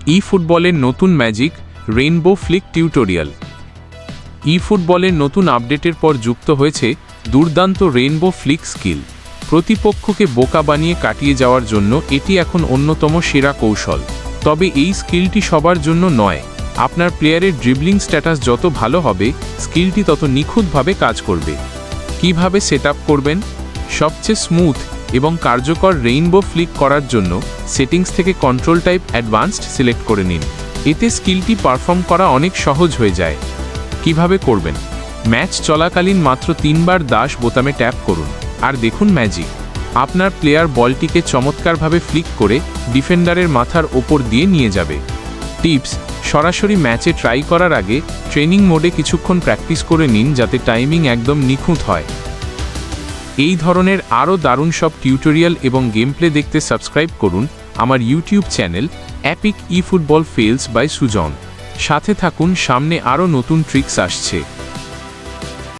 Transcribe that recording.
ই-ফুটবলের নতুন magic rainbow Flick tutorial. ই-ফুটবলের নতুন আপডেটের পর যুক্ত হয়েছে দুর্দান্ত রেইনবো ফ্লিক স্কিল। প্রতিপক্ষকে বোকা বানিয়ে কাটিয়ে যাওয়ার জন্য এটি এখন অন্যতম সেরা কৌশল। তবে এই স্কিলটি সবার জন্য নয়। আপনার প্লেয়ারের ড্রিবলিং স্ট্যাটাস যত ভালো হবে, স্কিলটি তত নিখুঁতভাবে কাজ করবে। কিভাবে সেটআপ করবেন? সবচেয়ে স্মুথ এবং কার্যকর রেইনবো ফ্লিক করার জন্য সেটিংস থেকে কন্ট্রোল টাইপ অ্যাডভান্সড সিলেক্ট করে নিন। এতে স্কিলটি পারফর্ম করা অনেক সহজ হয়ে যায়। কিভাবে করবেন? ম্যাচ চলাকালীন মাত্র 3 বার দাশ বোতামে ট্যাপ করুন, আর দেখুন ম্যাজিক। আপনার প্লেয়ার বলটিকে চমৎকারভাবে ফ্লিক করে ডিফেন্ডারের মাথার ওপর দিয়ে নিয়ে যাবে। টিপস: সরাসরি ম্যাচে ট্রাই করার আগে ট্রেনিং মোডে কিছুক্ষণ প্র্যাকটিস করে নিন, যাতে টাইমিং একদম নিখুঁত হয়। এই ধরনের আরও দারুণ সব টিউটোরিয়াল এবং গেম প্লে দেখতে সাবস্ক্রাইব করুন আমার YouTube channel epic e football fails by Sujon. সাথে থাকুন, সামনে আরও নতুন ট্রিক্স আসছে।